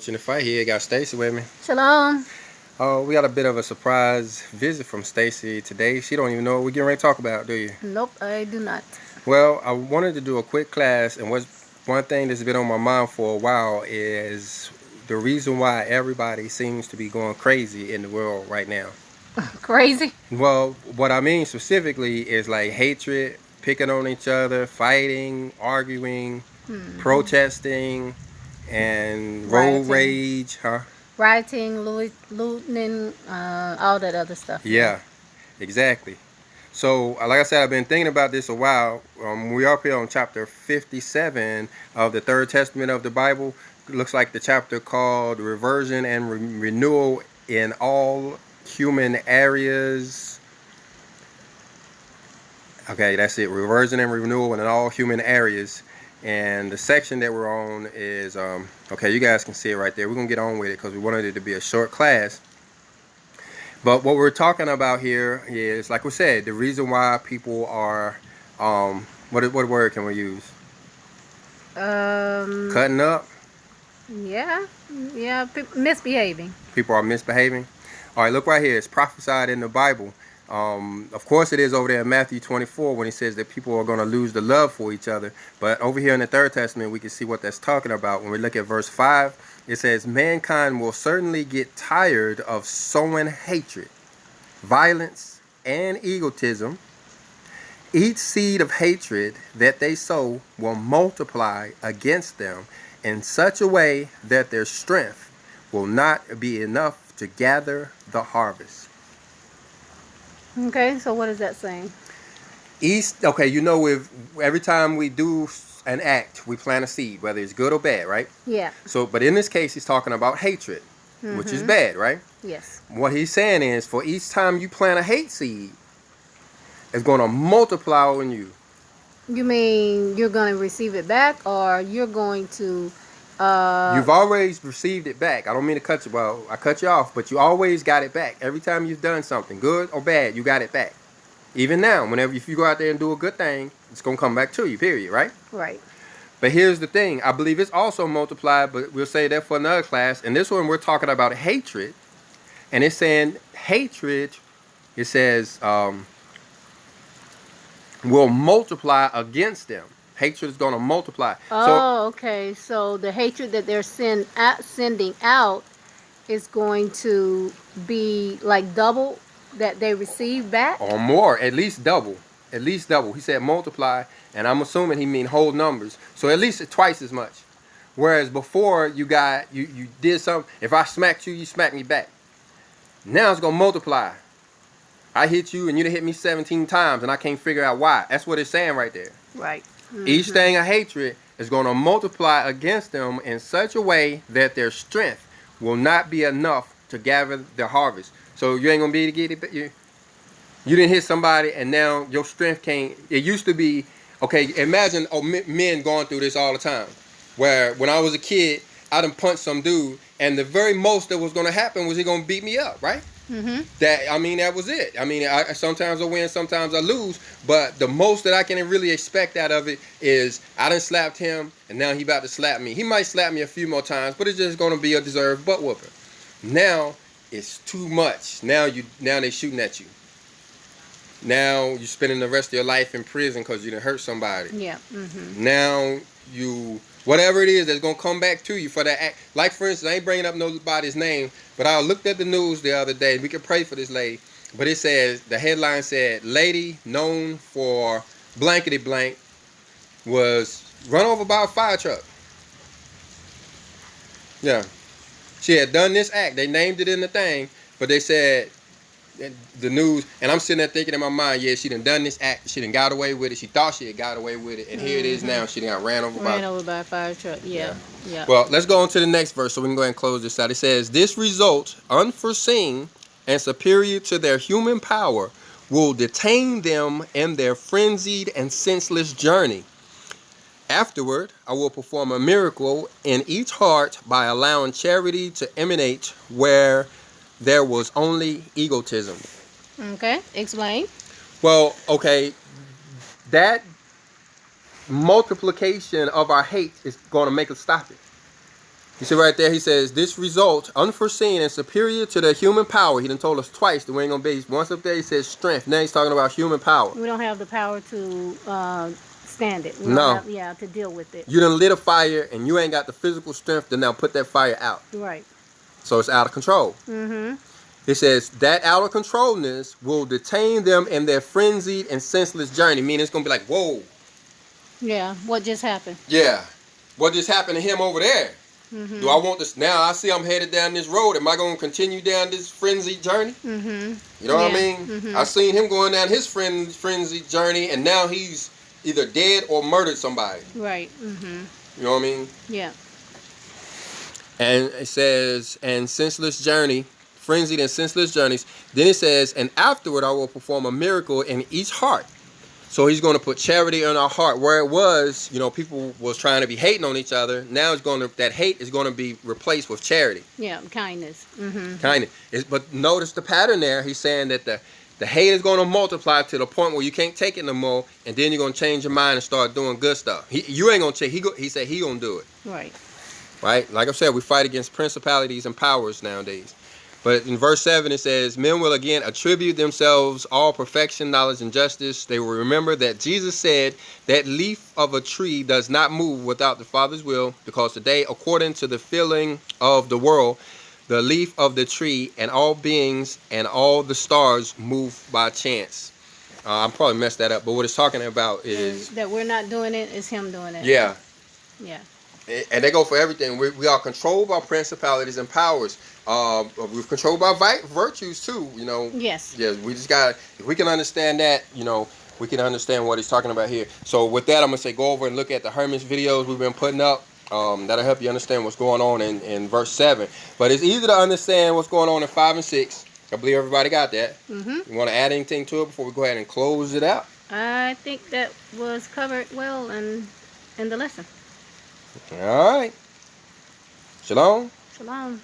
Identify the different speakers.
Speaker 1: In the fight here, got Stacy with me.
Speaker 2: Shalom.
Speaker 1: Oh, we got a bit of a surprise visit from Stacy today. She don't even know what we're getting ready to talk about, do you?
Speaker 2: Nope, I do not.
Speaker 1: Well, I wanted to do a quick class, and what's one thing that's been on my mind for a while is the reason why everybody seems to be going crazy in the world right now.
Speaker 2: Crazy.
Speaker 1: Well, what I mean specifically is like hatred, picking on each other, fighting, arguing, protesting, and road
Speaker 2: Rioting.
Speaker 1: rage, huh?
Speaker 2: Rioting, looting, all that other stuff.
Speaker 1: Yeah, exactly. So, like I said, I've been thinking about this a while. We're up here on chapter 57 of the Third Testament of the Bible. It looks like the chapter called Reversion and Renewal in All Human Areas. Okay, that's it. Reversion and renewal in all human areas. And the section that we're on is, okay, you guys can see it right there. We're going to get on with it because we wanted it to be a short class. But what we're talking about here is, like we said, the reason why people are, what word can we use? Cutting up.
Speaker 2: Yeah, misbehaving.
Speaker 1: People are misbehaving. All right, look right here. It's prophesied in the Bible. Of course, it is over there in Matthew 24 when he says that people are going to lose the love for each other. But over here in the Third Testament, we can see what that's talking about. When we look at verse 5, it says, mankind will certainly get tired of sowing hatred, violence, and egotism. Each seed of hatred that they sow will multiply against them in such a way that their strength will not be enough to gather the harvest.
Speaker 2: Okay, so what is that saying?
Speaker 1: Okay, you know, with every time we do an act, we plant a seed, whether it's good or bad, right?
Speaker 2: Yeah.
Speaker 1: So, but in this case, he's talking about hatred, which is bad, right?
Speaker 2: Yes.
Speaker 1: What he's saying is, for each time you plant a hate seed, it's going to multiply on you.
Speaker 2: You mean you're going to receive it back, or you're going to?
Speaker 1: You've always received it back. I don't mean to cut you. Well, I cut you off, but you always got it back. Every time you've done something, good or bad, you got it back. Even now, if you go out there and do a good thing, it's going to come back to you, period, right?
Speaker 2: Right.
Speaker 1: But here's the thing. I believe it's also multiplied, but we'll say that for another class. And this one, we're talking about hatred. And it's saying hatred, it says, will multiply against them. Hatred is going to multiply.
Speaker 2: Oh, okay. So the hatred that they're sending out is going to be like double that they receive back?
Speaker 1: Or more, at least double. At least double. He said multiply, and I'm assuming he mean whole numbers. So at least twice as much. Whereas before you did something, if I smacked you, you smacked me back. Now it's gonna multiply. I hit you and you done hit me 17 times and I can't figure out why. That's what it's saying right there.
Speaker 2: Right.
Speaker 1: Each thing of hatred is gonna multiply against them in such a way that their strength will not be enough to gather the harvest. So you ain't gonna be able to get it. You didn't hit somebody, and now your strength can't. It used to be, okay, imagine men going through this all the time. Where when I was a kid, I done punched some dude, and the very most that was going to happen was he going to beat me up, right? That was it. Sometimes I win, sometimes I lose, but the most that I can really expect out of it is I done slapped him, and now he about to slap me. He might slap me a few more times, but it's just going to be a deserved butt whooping. Now it's too much. Now they shooting at you. Now you're spending the rest of your life in prison because you done hurt somebody.
Speaker 2: Yeah.
Speaker 1: Now whatever it is that's going to come back to you for that act. Like, for instance, I ain't bringing up nobody's name, but I looked at the news the other day. We could pray for this lady. But it says, the headline said, lady known for blankety blank was run over by a fire truck. Yeah. She had done this act. They named it in the thing, but they said, the news, and I'm sitting there thinking in my mind, yeah, she done this act, she done got away with it, she thought she had got away with it, and here it is now, she done got ran over
Speaker 2: by a fire truck. Yeah.
Speaker 1: Well, let's go on to the next verse so we can go ahead and close this out. It says, this result, unforeseen and superior to their human power, will detain them in their frenzied and senseless journey. Afterward, I will perform a miracle in each heart by allowing charity to emanate where there was only egotism.
Speaker 2: Okay, explain.
Speaker 1: Well, okay, that multiplication of our hate is going to make us stop it. You see right there, he says, this result, unforeseen and superior to the human power. He done told us twice that we ain't going to be. Once up there, he says strength. Now he's talking about human power.
Speaker 2: We don't have the power to stand it. We
Speaker 1: No.
Speaker 2: don't have, yeah, to deal with it.
Speaker 1: You done lit a fire, and you ain't got the physical strength to now put that fire out.
Speaker 2: Right.
Speaker 1: So it's out of control.
Speaker 2: Mm-hmm.
Speaker 1: It says, that out of controlness will detain them in their frenzied and senseless journey. Meaning it's going to be like, whoa.
Speaker 2: Yeah. What just happened?
Speaker 1: Yeah. What just happened to him over there?
Speaker 2: Mm-hmm.
Speaker 1: Do I want this now? I see I'm headed down this road. Am I going to continue down this frenzied journey?
Speaker 2: Mm-hmm.
Speaker 1: You know what I
Speaker 2: Yeah.
Speaker 1: mean?
Speaker 2: Mm-hmm.
Speaker 1: I seen him going down his frenzied journey, and now he's either dead or murdered somebody.
Speaker 2: Right. Mm-hmm.
Speaker 1: You know what I mean?
Speaker 2: Yeah.
Speaker 1: And it says, and senseless journey, frenzied and senseless journeys. Then it says, and afterward I will perform a miracle in each heart. So he's going to put charity in our heart. Where it was, you know, people was trying to be hating on each other. Now it's going to, that hate is going to be replaced with charity.
Speaker 2: Yeah. Kindness. Mm-hmm.
Speaker 1: Kindness. But notice the pattern there. He's saying that the hate is going to multiply to the point where you can't take it no more, and then you're going to change your mind and start doing good stuff. You ain't going to change. He said he going to do it.
Speaker 2: Right.
Speaker 1: Right? Like I said, we fight against principalities and powers nowadays. But in verse 7 it says, men will again attribute themselves all perfection, knowledge, and justice. They will remember that Jesus said that leaf of a tree does not move without the Father's will, because today, according to the feeling of the world, the leaf of the tree and all beings and all the stars move by chance. I probably messed that up, but what it's talking about is...
Speaker 2: And that we're not doing it, is him doing it.
Speaker 1: Yeah.
Speaker 2: Yeah.
Speaker 1: And they go for everything. We are controlled by principalities and powers. We're controlled by virtues too, you know.
Speaker 2: Yes.
Speaker 1: Yeah, we just got, if we can understand that, you know, we can understand what he's talking about here. So with that, I'm going to say go over and look at the Hermes videos we've been putting up. That'll help you understand what's going on in verse 7. But it's easy to understand what's going on in 5 and 6. I believe everybody got that.
Speaker 2: Mm-hmm.
Speaker 1: You want to add anything to it before we go ahead and close it out?
Speaker 2: I think that was covered well in the lesson.
Speaker 1: All right. Shalom.
Speaker 2: Shalom.